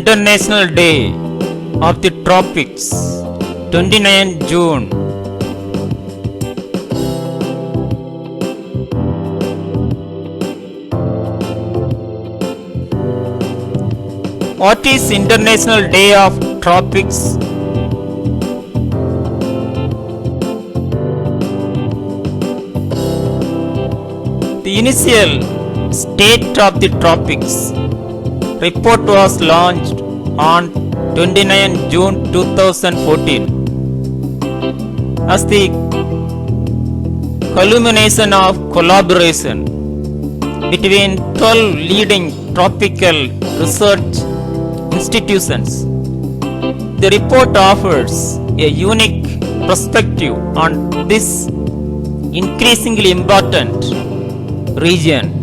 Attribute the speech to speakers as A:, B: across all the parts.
A: International Day of the Tropics, 29 June. What is International Day of Tropics? The initial State of the Tropics report was launched on 29 June 2014 as the culmination of collaboration between 12 leading tropical research institutions. The report offers a unique perspective on this increasingly important region.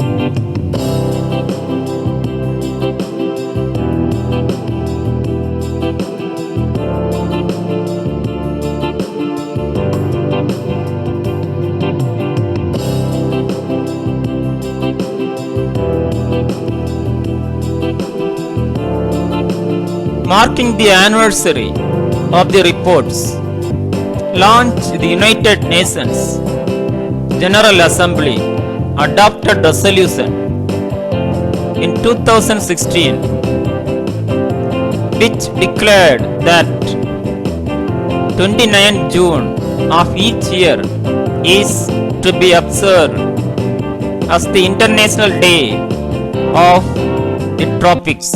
A: Marking the anniversary of the reports, launched the United Nations General Assembly adopted the resolution in 2016, which declared that 29 June of each year is to be observed as the International Day of the Tropics.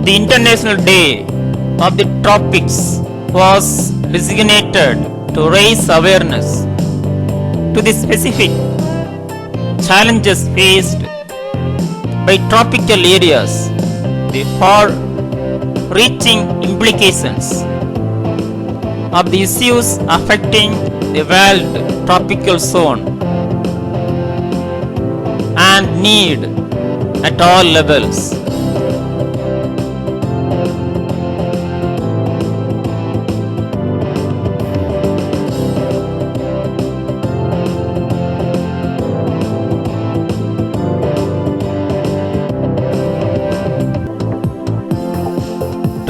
A: The International Day of the Tropics was designated to raise awareness to the specific challenges faced by tropical areas, the far-reaching implications of the issues affecting the world tropical zone, and need at all levels.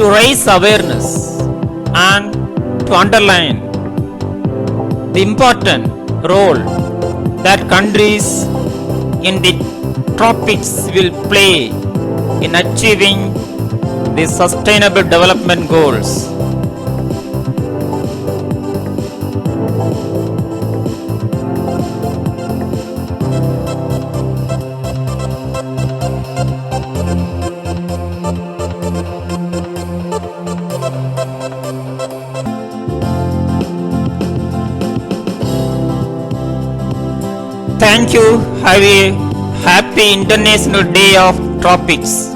A: To raise awareness and to underline the important role that countries in the tropics will play in achieving the Sustainable Development Goals. Thank you. Have a happy International Day of Tropics.